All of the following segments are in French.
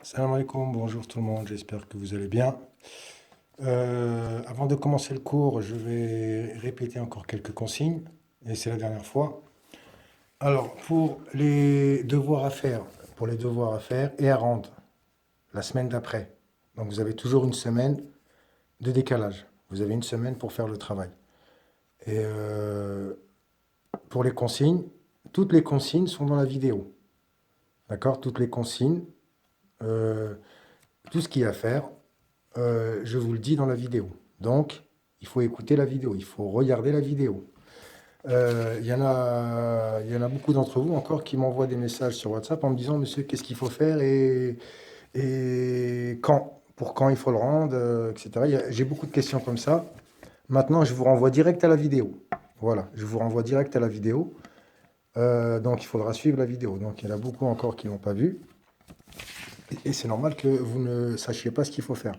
Salam alaikum, bonjour tout le monde, j'espère que vous allez bien. Avant de commencer le cours, je vais répéter encore quelques consignes, et c'est la dernière fois. Alors, pour les devoirs à faire et à rendre la semaine d'après, donc vous avez toujours une semaine de décalage. Vous avez une semaine pour faire le travail. Et pour les consignes, toutes les consignes sont dans la vidéo. D'accord? Toutes les consignes, euh, tout ce qu'il y a à faire, je vous le dis dans la vidéo. Donc, il faut écouter la vidéo, il faut regarder la vidéo. Il y en a beaucoup d'entre vous encore qui m'envoient des messages sur WhatsApp en me disant, monsieur, qu'est-ce qu'il faut faire et quand, pour quand il faut le rendre, etc. J'ai beaucoup de questions comme ça. Maintenant, je vous renvoie direct à la vidéo. Voilà, je vous renvoie direct à la vidéo. Donc, il faudra suivre la vidéo. Donc, il y en a beaucoup encore qui n'ont pas vu. Et c'est normal que vous ne sachiez pas ce qu'il faut faire.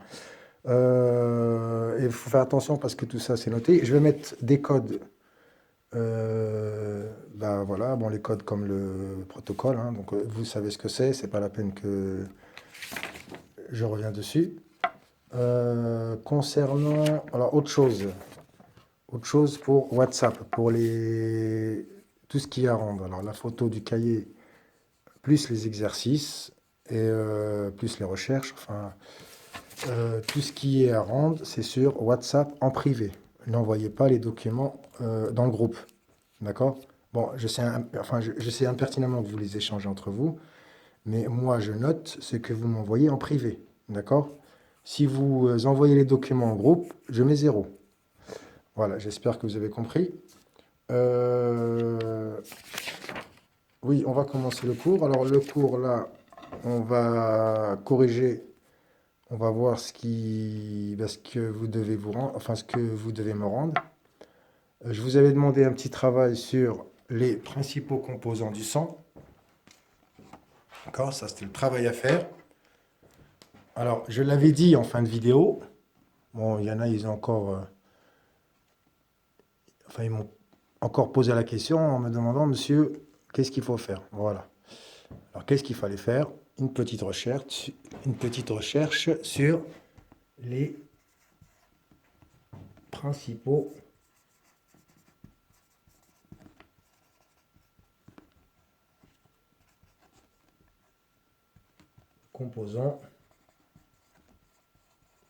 Et il faut faire attention parce que tout ça, c'est noté. Je vais mettre des codes. Ben voilà, bon, les codes comme le protocole, hein, donc vous savez ce que c'est pas la peine que je reviens dessus. Concernant, alors autre chose pour WhatsApp, pour tout ce qui est à rendre. Alors la photo du cahier, plus les exercices et plus les recherches, enfin tout ce qui est à rendre, c'est sur WhatsApp en privé. N'envoyez pas les documents dans le groupe. D'accord? Bon, je sais impertinemment que vous les échangez entre vous, mais moi, je note ce que vous m'envoyez en privé. D'accord? Si vous envoyez les documents en groupe, je mets zéro. Voilà, j'espère que vous avez compris. Euh, oui, on va commencer le cours. Alors, le cours, là, on va corriger. On va voir ce que vous devez vous rendre, enfin, ce que vous devez me rendre. Je vous avais demandé un petit travail sur les principaux composants du sang. D'accord? Ça, c'était le travail à faire. Alors, je l'avais dit en fin de vidéo. Bon, il y en a, enfin, ils m'ont encore posé la question en me demandant, monsieur, qu'est-ce qu'il faut faire? Voilà. Alors, qu'est-ce qu'il fallait faire? Une petite recherche sur les principaux composants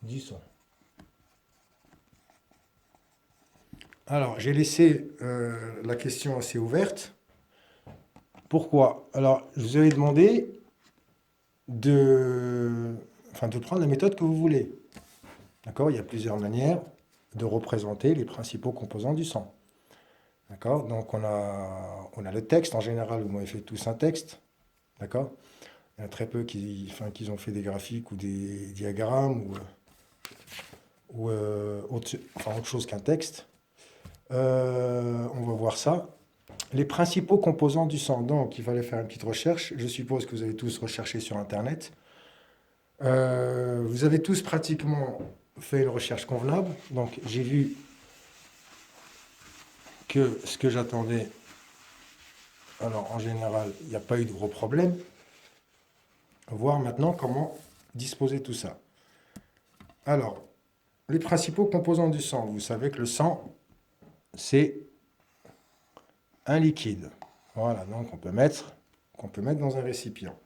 du sang. Alors, j'ai laissé la question assez ouverte. Pourquoi? Alors, je vous avais demandé de, enfin, de prendre la méthode que vous voulez. D'accord? Il y a plusieurs manières de représenter les principaux composants du sang. D'accord? Donc, on a le texte. En général, vous m'avez fait tous un texte. D'accord? Il y en a très peu qui ont fait des graphiques ou des diagrammes autre chose qu'un texte. On va voir ça. Les principaux composants du sang. Donc, il fallait faire une petite recherche. Je suppose que vous avez tous recherché sur Internet. Vous avez tous pratiquement fait une recherche convenable. Donc, j'ai vu que ce que j'attendais, alors en général, il n'y a pas eu de gros problèmes. Voir maintenant comment disposer tout ça. Alors, les principaux composants du sang. Vous savez que le sang, c'est un liquide. Voilà, donc qu'on peut mettre dans un récipient.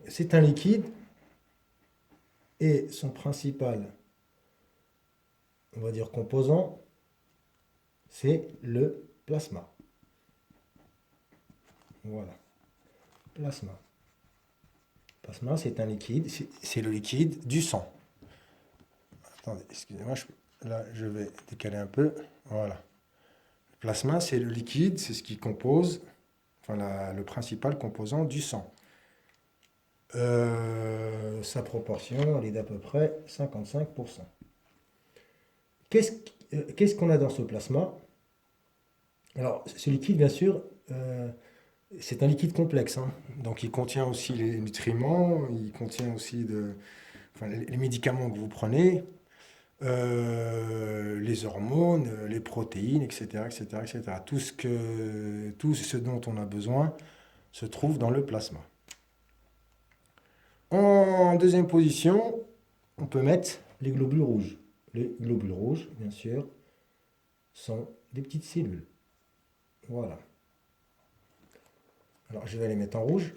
C'est un liquide et son principal, on va dire, composant, c'est le plasma. Voilà, plasma. Plasma, c'est un liquide, c'est le liquide du sang. Attendez, excusez-moi, là je vais décaler un peu. Voilà. Le plasma, c'est le liquide, c'est ce qui compose, enfin le principal composant du sang. Sa proportion, elle est d'à peu près 55%. Qu'est-ce qu'on a dans ce plasma? Alors, ce liquide, bien sûr, c'est un liquide complexe, hein. Donc, il contient aussi les nutriments, il contient aussi enfin, les médicaments que vous prenez, les hormones, les protéines, etc., etc., etc. Tout ce dont on a besoin se trouve dans le plasma. En deuxième position, on peut mettre les globules rouges. Les globules rouges, bien sûr, sont des petites cellules. Voilà. Alors, je vais les mettre en rouge.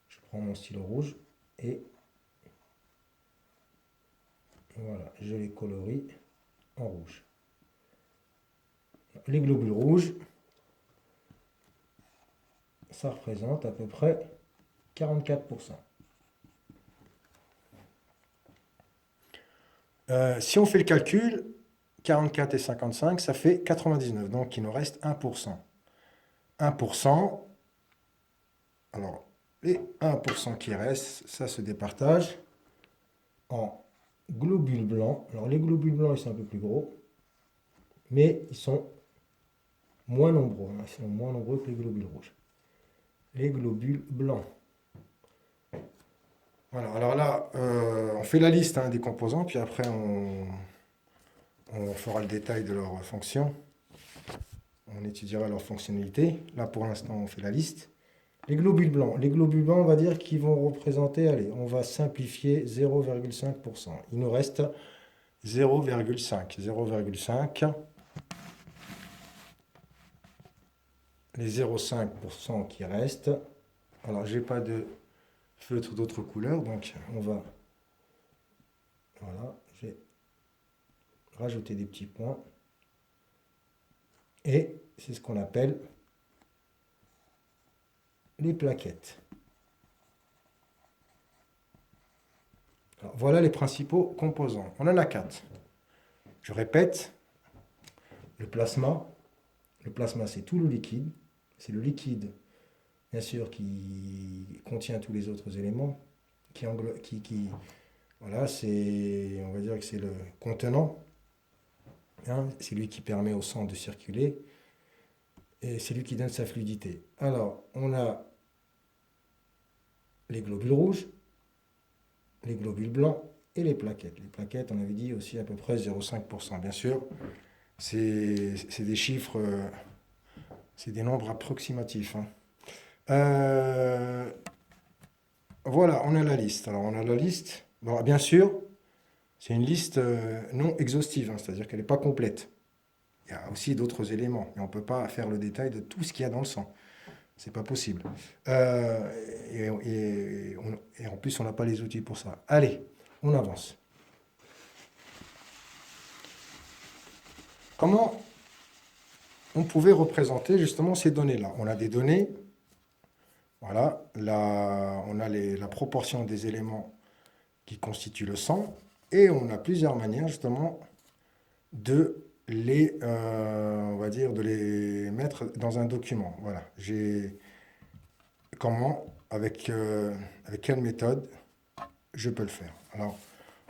Je prends mon stylo rouge et voilà, je les colorie en rouge. Les globules rouges, ça représente à peu près 44%. Si on fait le calcul, 44 et 55, ça fait 99. Donc, il nous reste 1%. 1%. Alors, les 1% qui restent, ça se départage en globules blancs. Alors, les globules blancs, ils sont un peu plus gros, mais ils sont moins nombreux. Ils sont moins nombreux que les globules rouges. Les globules blancs. Voilà, alors là, on fait la liste des composants, puis après, on fera le détail de leurs fonctions. On étudiera leur fonctionnalité. Là, pour l'instant, on fait la liste. Les globules blancs, on va dire qu'ils vont représenter, allez, on va simplifier 0,5%. Il nous reste 0,5. 0,5. Les 0,5% qui restent. Alors, j'ai pas de feutre d'autres couleurs, donc on va... Voilà, je vais rajouter des petits points. Et c'est ce qu'on appelle les plaquettes. Alors, voilà les principaux composants. On en a 4. Je répète, le plasma. Le plasma, c'est tout le liquide. C'est le liquide, bien sûr, qui contient tous les autres éléments. Voilà, on va dire que c'est le contenant. C'est lui qui permet au sang de circuler. Et c'est lui qui donne sa fluidité. Alors, on a les globules rouges, les globules blancs et les plaquettes. Les plaquettes, on avait dit aussi à peu près 0,5%. Bien sûr, c'est des chiffres, c'est des nombres approximatifs. Voilà, on a la liste. Alors, on a la liste. Bon, bien sûr, c'est une liste non exhaustive, c'est-à-dire qu'elle n'est pas complète. Il y a aussi d'autres éléments, mais on ne peut pas faire le détail de tout ce qu'il y a dans le sang. C'est pas possible. Et en plus, on n'a pas les outils pour ça. Allez, on avance. Comment on pouvait représenter justement ces données-là? On a des données, voilà, on a la proportion des éléments qui constituent le sang, et on a plusieurs manières justement de on va dire, de les mettre dans un document. Voilà, avec quelle méthode je peux le faire. Alors,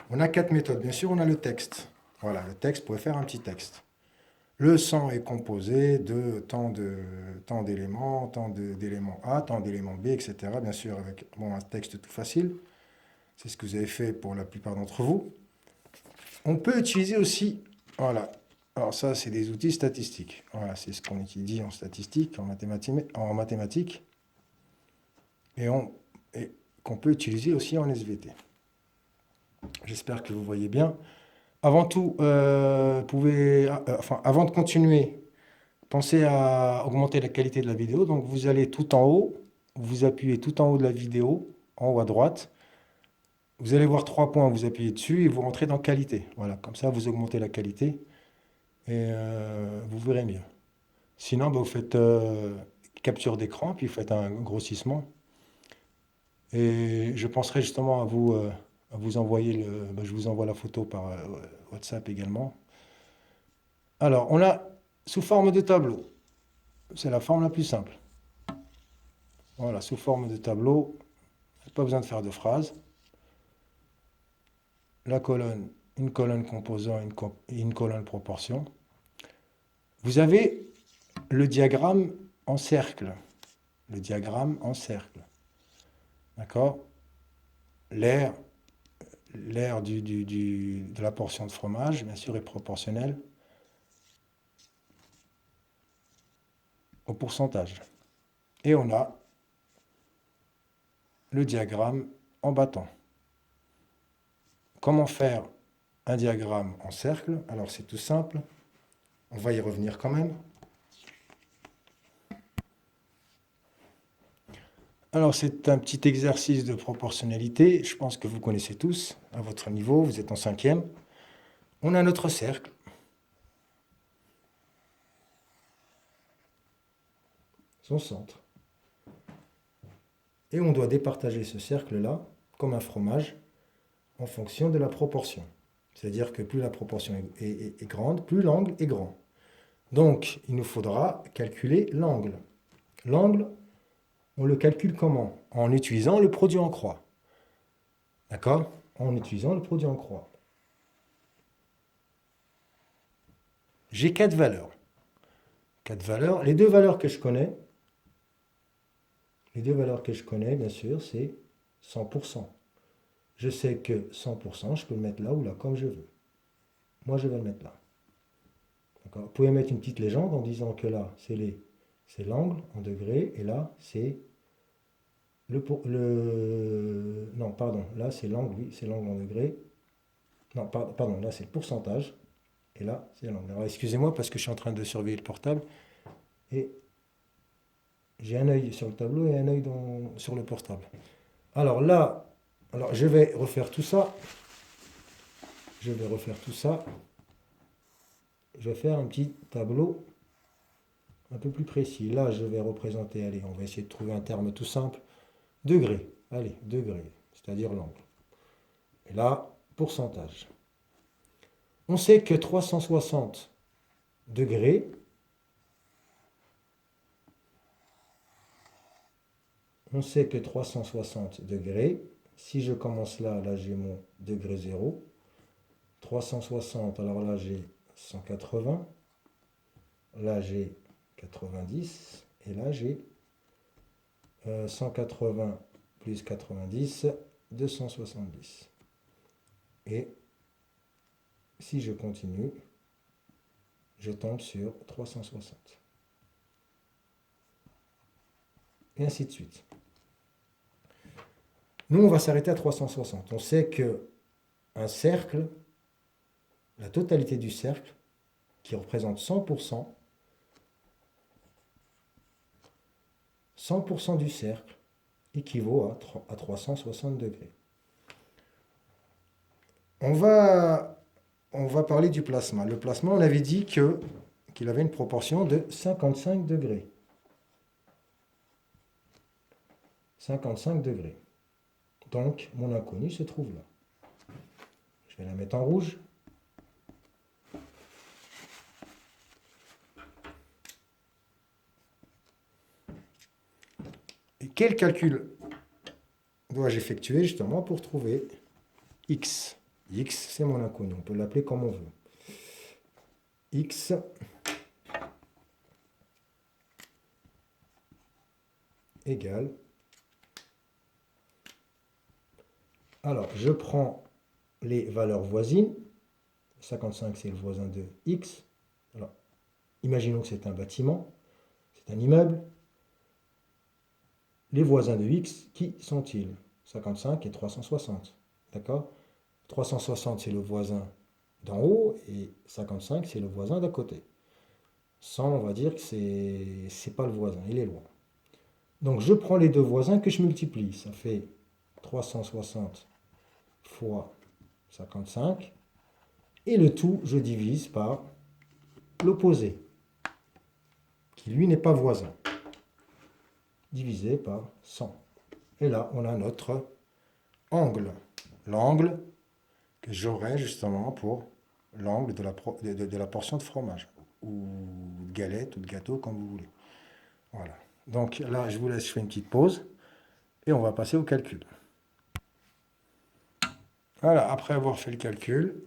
on a 4 méthodes. Bien sûr, on a le texte. Voilà, le texte, vous pouvez faire un petit texte. Le sang est composé de tant d'éléments, tant d'éléments A, tant d'éléments B, etc. Bien sûr, avec un texte tout facile. C'est ce que vous avez fait pour la plupart d'entre vous. On peut utiliser aussi, voilà, alors ça, c'est des outils statistiques. Voilà, c'est ce qu'on étudie en statistique, en mathématiques, et qu'on peut utiliser aussi en SVT. J'espère que vous voyez bien. Avant tout, avant de continuer, pensez à augmenter la qualité de la vidéo. Donc, vous allez tout en haut, vous appuyez tout en haut de la vidéo, en haut à droite. Vous allez voir 3 points, vous appuyez dessus et vous rentrez dans qualité. Voilà, comme ça, vous augmentez la qualité et vous verrez mieux. Sinon, vous faites capture d'écran, puis vous faites un grossissement. Et je penserai justement à vous envoyer je vous envoie la photo par WhatsApp également. Alors, on a sous forme de tableau. C'est la forme la plus simple. Voilà, sous forme de tableau. Pas besoin de faire de phrase. La colonne, une colonne composant et une colonne proportion. Vous avez le diagramme en cercle. Le diagramme en cercle. D'accord? L'air de la portion de fromage, bien sûr, est proportionnel au pourcentage. Et on a le diagramme en battant. Comment faire un diagramme en cercle? Alors c'est tout simple. On va y revenir quand même. Alors c'est un petit exercice de proportionnalité. Je pense que vous connaissez tous à votre niveau. Vous êtes en 5e. On a notre cercle. Son centre. Et on doit départager ce cercle-là comme un fromage en fonction de la proportion. C'est-à-dire que plus la proportion est grande, plus l'angle est grand. Donc, il nous faudra calculer l'angle. L'angle, on le calcule comment? En utilisant le produit en croix. D'accord? En utilisant le produit en croix. J'ai 4 valeurs. 4 valeurs. Les deux valeurs que je connais, bien sûr, c'est 100%. Je sais que 100%, je peux le mettre là ou là, comme je veux. Moi, je vais le mettre là. Vous pouvez mettre une petite légende en disant que là, c'est l'angle en degrés, et là, c'est non, pardon, là, c'est l'angle, oui, c'est l'angle en degrés. Non, pardon, là, c'est le pourcentage, et là, c'est l'angle. Alors, excusez-moi, parce que je suis en train de surveiller le portable, et j'ai un œil sur le tableau et un œil sur le portable. Alors là, je vais refaire tout ça. Je vais faire un petit tableau un peu plus précis. Là, je vais représenter, allez, on va essayer de trouver un terme tout simple. Degrés. Allez, degrés, c'est-à-dire l'angle. Et là, pourcentage. On sait que 360 degrés, si je commence là, j'ai mon degré 0. 360, alors là j'ai 180, là j'ai 90, et là j'ai 180 plus 90, 270. Et si je continue, je tombe sur 360. Et ainsi de suite. Nous, on va s'arrêter à 360. On sait que un cercle, la totalité du cercle, qui représente 100%, 100% du cercle équivaut à 360 degrés. On va parler du plasma. Le plasma, on avait dit qu'il avait une proportion de 55 degrés. 55 degrés. Donc, mon inconnu se trouve là. Je vais la mettre en rouge. Et quel calcul dois-je effectuer justement pour trouver x? X, c'est mon inconnu. On peut l'appeler comme on veut. X égale. Alors, je prends les valeurs voisines. 55, c'est le voisin de x. Alors, imaginons que c'est un bâtiment, c'est un immeuble. Les voisins de x, qui sont-ils? 55 et 360. D'accord? 360, c'est le voisin d'en haut, et 55, c'est le voisin d'à côté. 100, on va dire que c'est pas le voisin, il est loin. Donc, je prends les deux voisins que je multiplie. Ça fait 360 fois 55. Et le tout, je divise par l'opposé, qui lui n'est pas voisin, divisé par 100. Et là, on a notre angle. L'angle que j'aurai justement pour l'angle de la portion de fromage, ou de galette, ou de gâteau, comme vous voulez. Voilà. Donc là, je vous laisse faire une petite pause, et on va passer au calcul. Voilà, après avoir fait le calcul,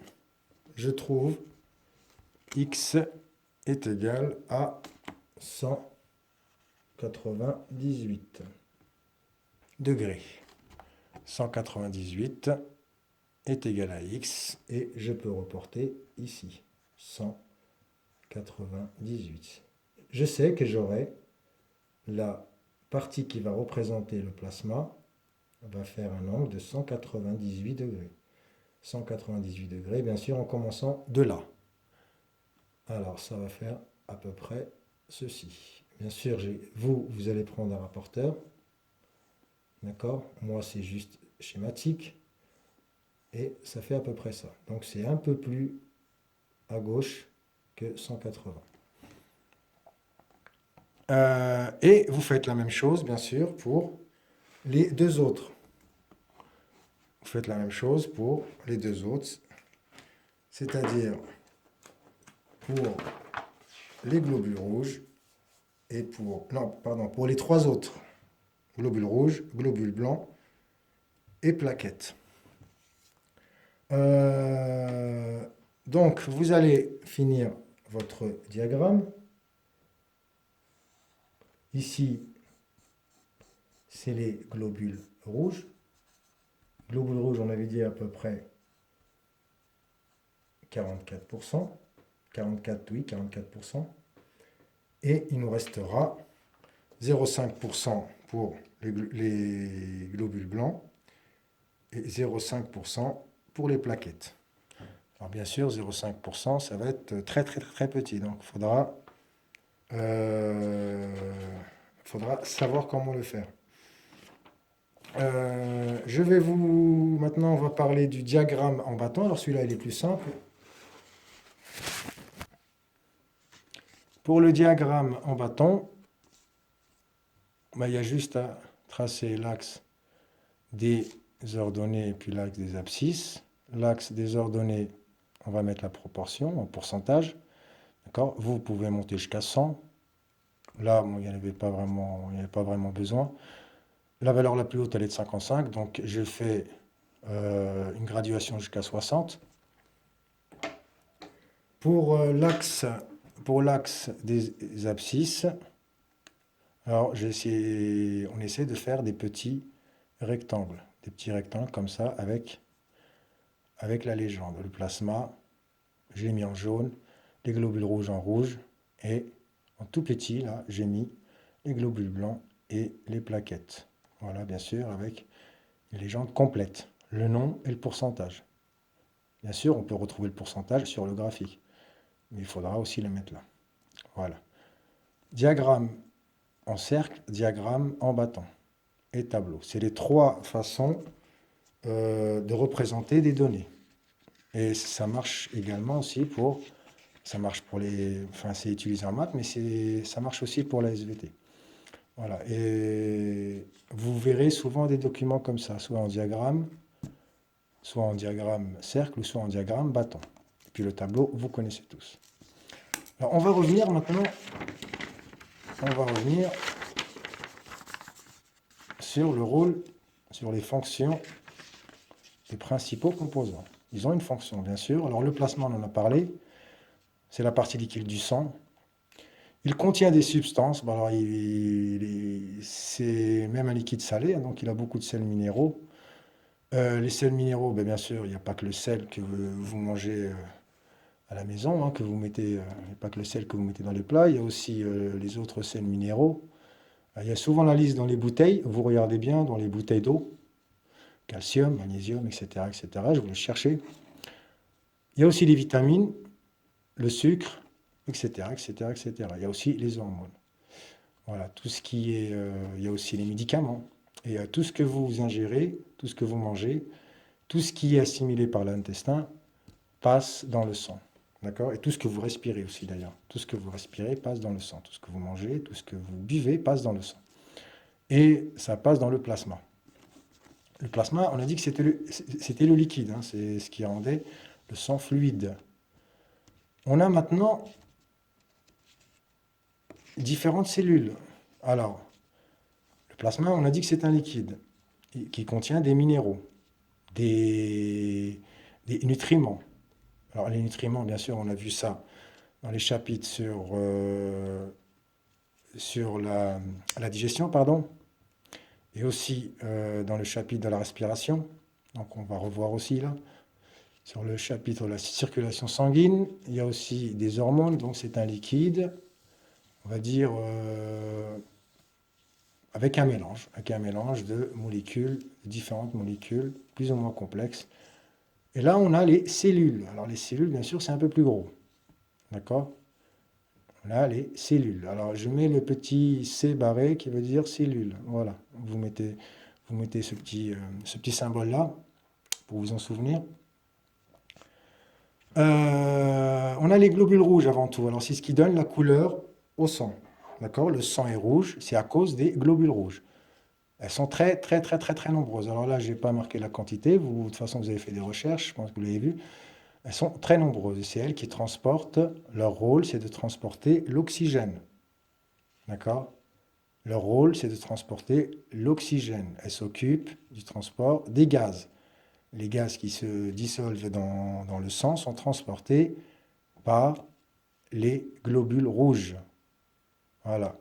je trouve x est égal à 198 degrés. 198 est égal à x, et je peux reporter ici 198. Je sais que j'aurai la partie qui va représenter le plasma va faire un angle de 198 degrés. 198 degrés, bien sûr, en commençant de là. Alors, ça va faire à peu près ceci. Bien sûr, vous allez prendre un rapporteur. D'accord? Moi, c'est juste schématique. Et ça fait à peu près ça. Donc, c'est un peu plus à gauche que 180. Et vous faites la même chose, bien sûr, pour les deux autres. Vous faites la même chose pour les deux autres. C'est-à-dire pour les globules rouges et pour les trois autres. Globules rouges, globules blancs et plaquettes. Donc, vous allez finir votre diagramme. Ici, c'est les globules rouges. Globules rouges, on avait dit à peu près 44%. 44, oui, 44%. Et il nous restera 0,5% pour les globules blancs et 0,5% pour les plaquettes. Alors bien sûr, 0,5%, ça va être très très très petit. Donc faudra savoir comment le faire. Maintenant, on va parler du diagramme en bâton. Alors celui-là, il est plus simple. Pour le diagramme en bâton, il y a juste à tracer l'axe des ordonnées et puis l'axe des abscisses. L'axe des ordonnées, on va mettre la proportion en pourcentage. D'accord? Vous pouvez monter jusqu'à 100. Là, il n'y avait pas vraiment besoin. La valeur la plus haute, elle est de 55. Donc, je fais une graduation jusqu'à 60. Pour l'axe des abscisses, alors on essaie de faire des petits rectangles comme ça avec la légende. Le plasma, j'ai mis en jaune, les globules rouges en rouge et en tout petit, là, j'ai mis les globules blancs et les plaquettes. Voilà, bien sûr, avec une légende complète, le nom et le pourcentage. Bien sûr, on peut retrouver le pourcentage sur le graphique, mais il faudra aussi le mettre là. Voilà. Diagramme en cercle, diagramme en bâton et tableau. C'est les trois façons de représenter des données. Et ça marche également aussi ça marche pour c'est utilisé en maths, mais ça marche aussi pour la SVT. Voilà. Et vous verrez souvent des documents comme ça, soit en diagramme cercle, ou soit en diagramme bâton. Et puis le tableau, vous connaissez tous. Alors on va revenir sur le rôle, sur les fonctions des principaux composants. Ils ont une fonction, bien sûr. Alors le plasma, on en a parlé. C'est la partie liquide du sang. Il contient des substances. Bon, alors c'est même un liquide salé, hein, donc il a beaucoup de sels minéraux. Les sels minéraux, bien sûr, il n'y a pas que le sel que vous mangez à la maison, hein, que vous mettez, il n'y a pas que le sel que vous mettez dans les plats, il y a aussi les autres sels minéraux. Il y a souvent la liste dans les bouteilles, vous regardez bien dans les bouteilles d'eau, calcium, magnésium, etc., etc., je vous laisse chercher. Il y a aussi les vitamines, le sucre, etc., etc., etc. Il y a aussi les hormones. Voilà, tout ce qui est... il y a aussi les médicaments. Et tout ce que vous ingérez, tout ce que vous mangez, tout ce qui est assimilé par l'intestin passe dans le sang. D'accord? Et tout ce que vous respirez aussi d'ailleurs. Tout ce que vous respirez passe dans le sang. Tout ce que vous mangez, tout ce que vous buvez passe dans le sang. Et ça passe dans le plasma. Le plasma, on a dit que c'était le liquide. Hein, c'est ce qui rendait le sang fluide. On a maintenant différentes cellules. Alors, le plasma, on a dit que c'est un liquide qui contient des minéraux, des nutriments. Alors, les nutriments, bien sûr, on a vu ça dans les chapitres sur la digestion, pardon, et aussi dans le chapitre de la respiration. Donc, on va revoir aussi là. Sur le chapitre de la circulation sanguine, il y a aussi des hormones, donc c'est un liquide, on va dire, avec un mélange de molécules, de différentes molécules, plus ou moins complexes. Et là, on a les cellules. Alors les cellules, bien sûr, c'est un peu plus gros. D'accord? On a les cellules. Alors je mets le petit C barré qui veut dire cellule. Voilà. Vous mettez ce petit symbole-là pour vous en souvenir. On a les globules rouges avant tout. Alors c'est ce qui donne la couleur au sang. D'accord? Le sang est rouge, c'est à cause des globules rouges. Elles sont très, très, très, très, très nombreuses. Alors là, je n'ai pas marqué la quantité. Vous, de toute façon, vous avez fait des recherches, je pense que vous l'avez vu. Elles sont très nombreuses. C'est elles qui transportent, leur rôle, c'est de transporter l'oxygène. D'accord? Leur rôle, c'est de transporter l'oxygène. Elles s'occupent du transport des gaz. Les gaz qui se dissolvent dans le sang sont transportés par les globules rouges. Voilà.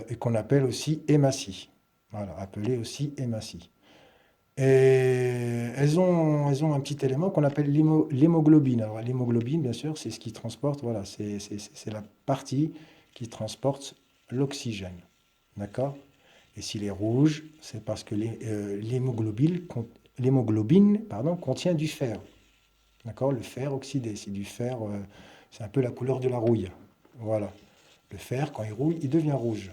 Et qu'on appelle aussi hématies. Voilà, appelé aussi hématies. Et elles ont un petit élément qu'on appelle l'hémoglobine. Alors l'hémoglobine, bien sûr, c'est ce qui transporte, voilà, c'est la partie qui transporte l'oxygène. D'accord? Et s'il est rouge, c'est parce que l'hémoglobine, pardon, contient du fer. D'accord? Le fer oxydé, c'est du fer, c'est un peu la couleur de la rouille. Voilà. Le fer, quand il rouille, il devient rouge.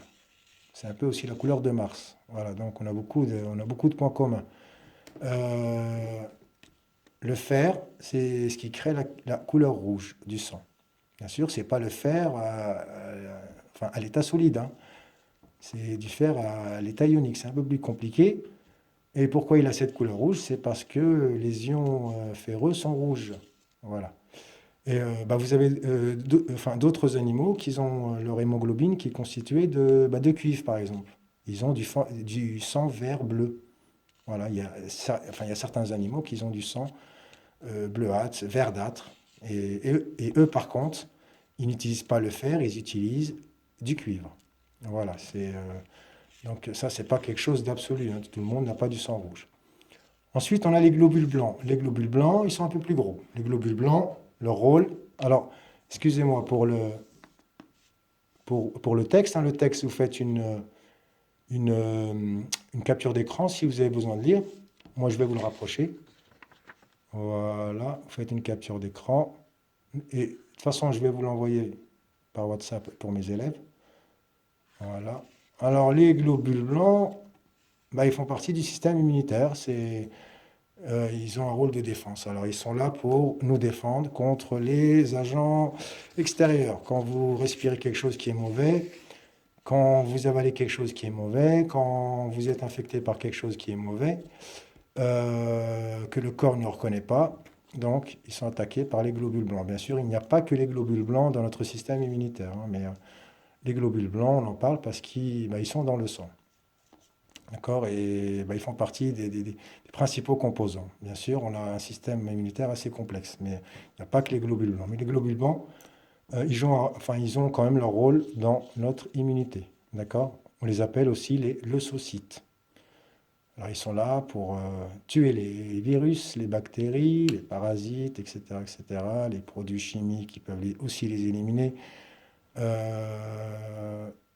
C'est un peu aussi la couleur de Mars. Voilà, donc on a beaucoup de points communs. Euh, le fer, c'est ce qui crée la couleur rouge du sang. Bien sûr, c'est pas le fer enfin, à l'état solide, hein. C'est du fer à l'état ionique. C'est un peu plus compliqué. Et pourquoi il a cette couleur rouge? C'est parce que les ions ferreux sont rouges. Voilà. Et bah, vous avez enfin, d'autres animaux qui ont leur hémoglobine qui est constituée de cuivre, par exemple. Ils ont du sang vert bleu. Voilà, enfin, il y a certains animaux qui ont du sang bleuâtre, verdâtre. Et eux, par contre, ils n'utilisent pas le fer, ils utilisent du cuivre. Voilà, donc ça, c'est pas quelque chose d'absolu, hein. Tout le monde n'a pas du sang rouge. Ensuite, on a les globules blancs. Les globules blancs, ils sont un peu plus gros. Les globules blancs, leur rôle. Alors, excusez-moi pour le texte, hein. Le texte, vous faites une capture d'écran si vous avez besoin de lire. Moi, je vais vous le rapprocher. Voilà, vous faites une capture d'écran. Et de toute façon, je vais vous l'envoyer par WhatsApp pour mes élèves. Voilà. Alors, les globules blancs, bah, ils font partie du système immunitaire. Ils ont un rôle de défense. Alors, ils sont là pour nous défendre contre les agents extérieurs. Quand vous respirez quelque chose qui est mauvais, quand vous avalez quelque chose qui est mauvais, quand vous êtes infecté par quelque chose qui est mauvais, que le corps ne reconnaît pas, donc ils sont attaqués par les globules blancs. Bien sûr, il n'y a pas que les globules blancs dans notre système immunitaire, hein, mais les globules blancs, on en parle parce qu'ils bah, ils sont dans le sang. D'accord? Et bah, ils font partie des principaux composants. Bien sûr, on a un système immunitaire assez complexe, mais il n'y a pas que les globules blancs. Mais les globules blancs, ils ont quand même leur rôle dans notre immunité. D'accord? On les appelle aussi les leucocytes. Alors, ils sont là pour tuer les virus, les bactéries, les parasites, etc., etc., les produits chimiques qui peuvent aussi les éliminer.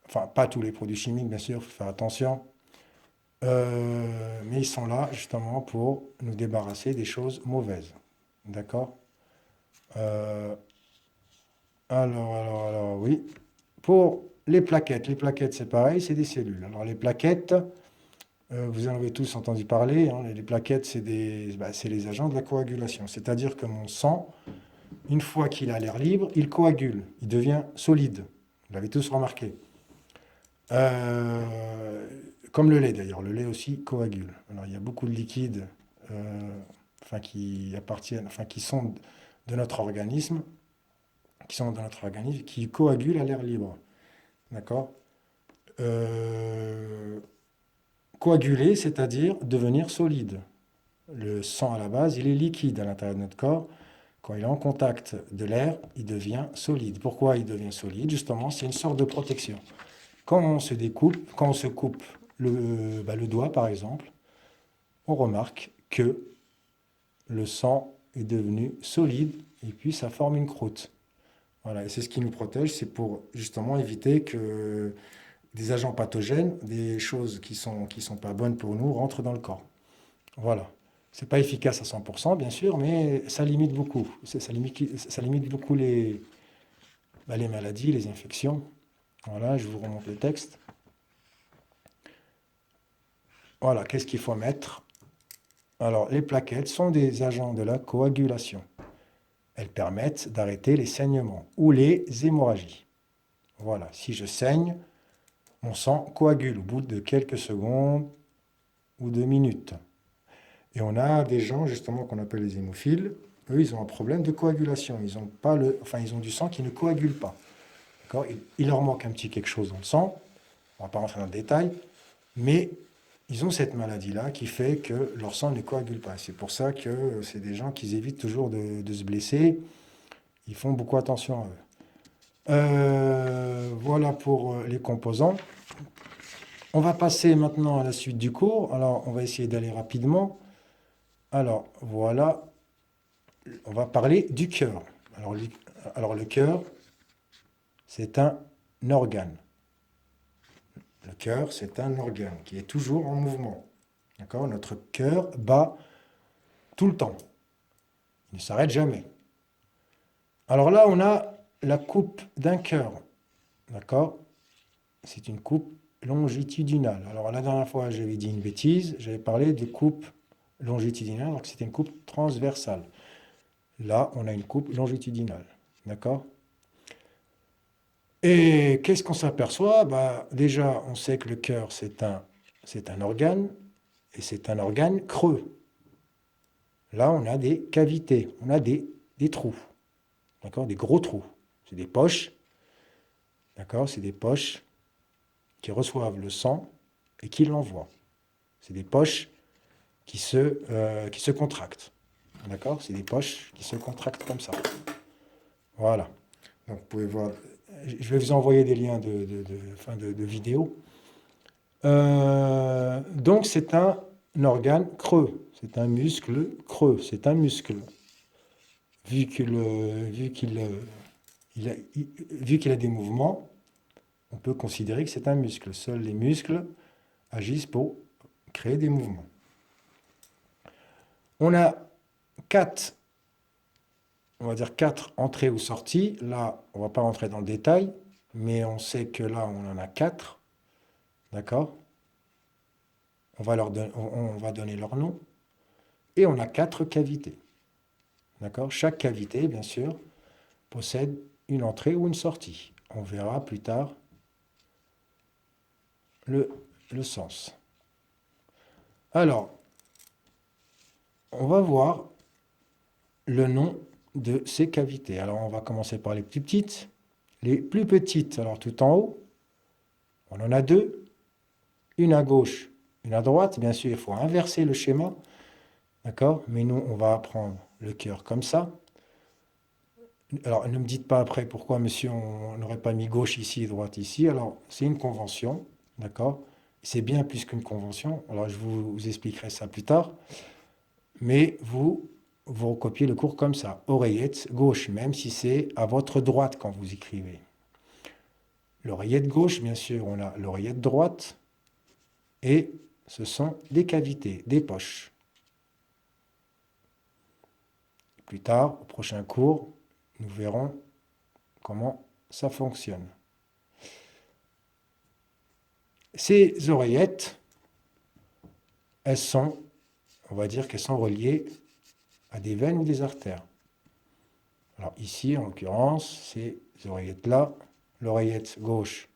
Enfin, pas tous les produits chimiques, bien sûr, il faut faire attention. Mais ils sont là justement pour nous débarrasser des choses mauvaises. D'accord? Euh, alors, oui. Pour les plaquettes, c'est pareil, c'est des cellules. Alors, les plaquettes, vous en avez tous entendu parler, hein. Les plaquettes, c'est les agents de la coagulation. C'est-à-dire que mon sang, une fois qu'il a l'air libre, il coagule, il devient solide. Vous l'avez tous remarqué. Euh, Comme le lait d'ailleurs, le lait aussi coagule. Alors, il y a beaucoup de liquides qui appartiennent, qui sont de notre organisme, qui coagulent à l'air libre. D'accord? Euh, Coaguler, c'est-à-dire devenir solide. Le sang à la base, il est liquide à l'intérieur de notre corps. Quand il est en contact de l'air, il devient solide. Pourquoi il devient solide? Justement, c'est une sorte de protection. Quand on se coupe le doigt, par exemple, on remarque que le sang est devenu solide et puis ça forme une croûte. Voilà, et c'est ce qui nous protège, c'est pour justement éviter que des agents pathogènes, des choses qui sont pas bonnes pour nous rentrent dans le corps. Voilà. C'est pas efficace à 100%, bien sûr, mais ça limite beaucoup. Ça limite beaucoup les maladies, les infections. Voilà, je vous remonte le texte. Voilà, qu'est-ce qu'il faut mettre? Alors, les plaquettes sont des agents de la coagulation. Elles permettent d'arrêter les saignements ou les hémorragies. Voilà, si je saigne, mon sang coagule au bout de quelques secondes ou de minutes. Et on a des gens, justement, qu'on appelle les hémophiles. Eux, ils ont un problème de coagulation. Ils ont pas ils ont du sang qui ne coagule pas. D'accord? Il leur manque un petit quelque chose dans le sang. On ne va pas rentrer dans le détail. Mais ils ont cette maladie-là qui fait que leur sang ne coagule pas. C'est pour ça que c'est des gens qui évitent toujours de se blesser. Ils font beaucoup attention à eux. Voilà pour les composants. On va passer maintenant à la suite du cours. Alors, on va essayer d'aller rapidement. Alors, voilà. On va parler du cœur. Alors le cœur, c'est un organe. Le cœur, c'est un organe qui est toujours en mouvement. D'accord? Notre cœur bat tout le temps. Il ne s'arrête jamais. Alors là, on a la coupe d'un cœur. D'accord? C'est une coupe longitudinale. Alors la dernière fois, j'avais dit une bêtise. J'avais parlé de coupe longitudinale, alors que c'était une coupe transversale. Là, on a une coupe longitudinale. D'accord? Et qu'est-ce qu'on s'aperçoit? Bah, déjà, on sait que le cœur, c'est un organe, et c'est un organe creux. Là, on a des cavités, on a des trous. D'accord? Des gros trous. C'est des poches. D'accord? C'est des poches qui reçoivent le sang et qui l'envoient. C'est des poches qui se contractent. D'accord? C'est des poches qui se contractent comme ça. Voilà. Donc, vous pouvez voir. Je vais vous envoyer des liens de vidéos. Donc, c'est un organe creux. C'est un muscle creux. C'est un muscle. Vu qu'il a des mouvements, on peut considérer que c'est un muscle. Seuls les muscles agissent pour créer des mouvements. On a on va dire quatre entrées ou sorties. Là, on ne va pas rentrer dans le détail, mais on sait que là, on en a 4. D'accord? On va donner leur nom. Et on a 4 cavités. D'accord? Chaque cavité, bien sûr, possède une entrée ou une sortie. On verra plus tard le sens. Alors, on va voir le nom de ces cavités. Alors, on va commencer par les plus petites. Les plus petites, alors tout en haut, on en a 2. Une à gauche, une à droite. Bien sûr, il faut inverser le schéma. D'accord? Mais nous, on va apprendre le cœur comme ça. Alors, ne me dites pas après pourquoi, monsieur, on n'aurait pas mis gauche ici et droite ici. Alors, c'est une convention. D'accord? C'est bien plus qu'une convention. Alors, je vous expliquerai ça plus tard. Mais vous recopiez le cours comme ça. Oreillette gauche, même si c'est à votre droite quand vous écrivez. L'oreillette gauche, bien sûr, on a l'oreillette droite. Et ce sont des cavités, des poches. Plus tard, au prochain cours, nous verrons comment ça fonctionne. Ces oreillettes, on va dire qu'elles sont reliées à des veines ou des artères. Alors ici, en l'occurrence, ces oreillettes-là, l'oreillette gauche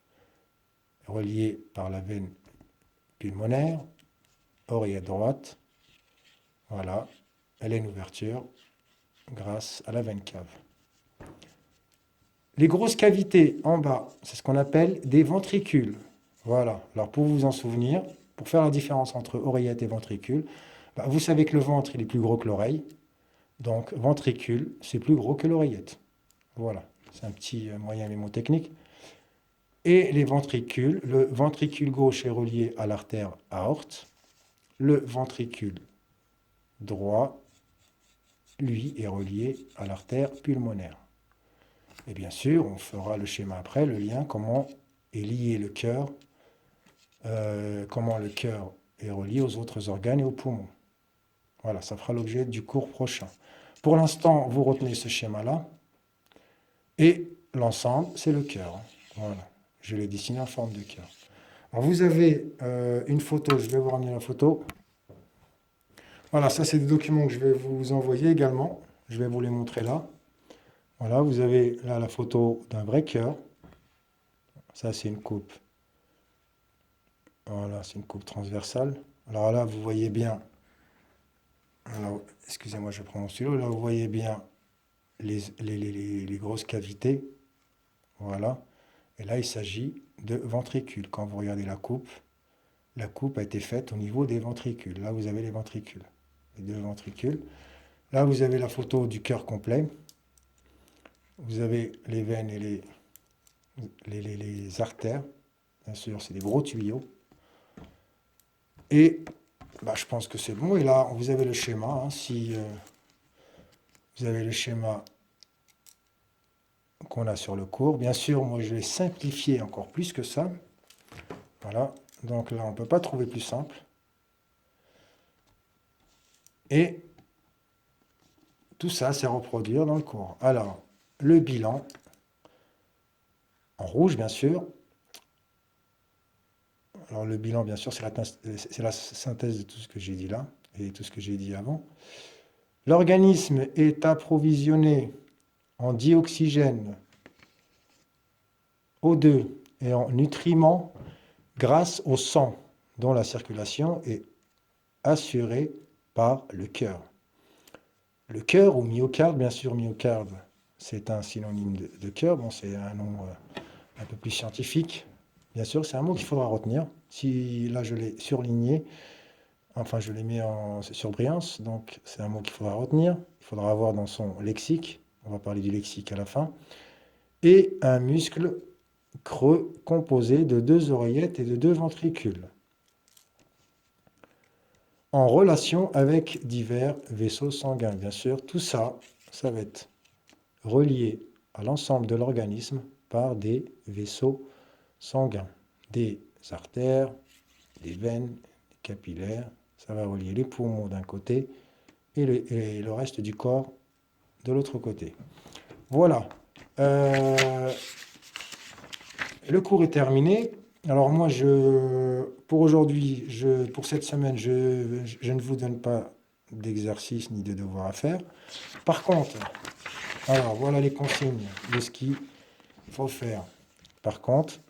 est reliée par la veine pulmonaire, oreillette droite, voilà, elle a une ouverture grâce à la veine cave. Les grosses cavités en bas, c'est ce qu'on appelle des ventricules. Voilà, alors pour vous en souvenir, pour faire la différence entre oreillette et ventricule, vous savez que le ventre il est plus gros que l'oreille, donc ventricule c'est plus gros que l'oreillette. Voilà, c'est un petit moyen mnémotechnique. Et les ventricules, le ventricule gauche est relié à l'artère aorte, le ventricule droit, lui, est relié à l'artère pulmonaire. Et bien sûr, on fera le schéma après, le lien, comment est lié le cœur, comment le cœur est relié aux autres organes et aux poumons. Voilà, ça fera l'objet du cours prochain. Pour l'instant, vous retenez ce schéma-là. Et l'ensemble, c'est le cœur. Voilà, je l'ai dessiné en forme de cœur. Alors, vous avez une photo, je vais vous ramener la photo. Voilà, ça, c'est des documents que je vais vous envoyer également. Je vais vous les montrer là. Voilà, vous avez là la photo d'un vrai cœur. Ça, c'est une coupe. Voilà, c'est une coupe transversale. Alors là, vous voyez bien. Alors, excusez-moi, je prends mon stylo. Là, vous voyez bien les grosses cavités. Voilà. Et là, il s'agit de ventricules. Quand vous regardez la coupe a été faite au niveau des ventricules. Là, vous avez les ventricules, les deux ventricules. Là, vous avez la photo du cœur complet. Vous avez les veines et les artères. Bien sûr, c'est des gros tuyaux. Et je pense que c'est bon. Et là, vous avez le schéma. Hein, si vous avez le schéma qu'on a sur le cours. Bien sûr, moi, je vais simplifier encore plus que ça. Voilà. Donc là, on ne peut pas trouver plus simple. Et tout ça, c'est à reproduire dans le cours. Alors, le bilan, en rouge, bien sûr. Alors, le bilan, bien sûr, c'est la synthèse de tout ce que j'ai dit là et tout ce que j'ai dit avant. L'organisme est approvisionné en dioxygène, O2 et en nutriments grâce au sang, dont la circulation est assurée par le cœur. Le cœur ou myocarde, bien sûr, myocarde, c'est un synonyme de cœur. Bon, c'est un nom un peu plus scientifique. Bien sûr, c'est un mot qu'il faudra retenir. Si là, je l'ai surligné, enfin, je l'ai mis en surbrillance, donc c'est un mot qu'il faudra retenir. Il faudra avoir dans son lexique, on va parler du lexique à la fin, et un muscle creux composé de 2 oreillettes et de 2 ventricules, en relation avec divers vaisseaux sanguins. Bien sûr, tout ça, ça va être relié à l'ensemble de l'organisme par des vaisseaux sanguins, des artères, des veines, des capillaires. Ça va relier les poumons d'un côté et le reste du corps de l'autre côté. Voilà. Le cours est terminé. Alors moi, pour aujourd'hui, pour cette semaine, je ne vous donne pas d'exercice ni de devoir à faire. Par contre, alors voilà les consignes de ce qu'il faut faire. Par contre,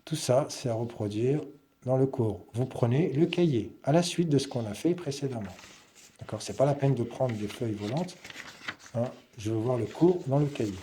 tout ça, c'est à reproduire dans le cours. Vous prenez le cahier à la suite de ce qu'on a fait précédemment. D'accord ? C'est pas la peine de prendre des feuilles volantes. Hein, je veux voir le cours dans le cahier.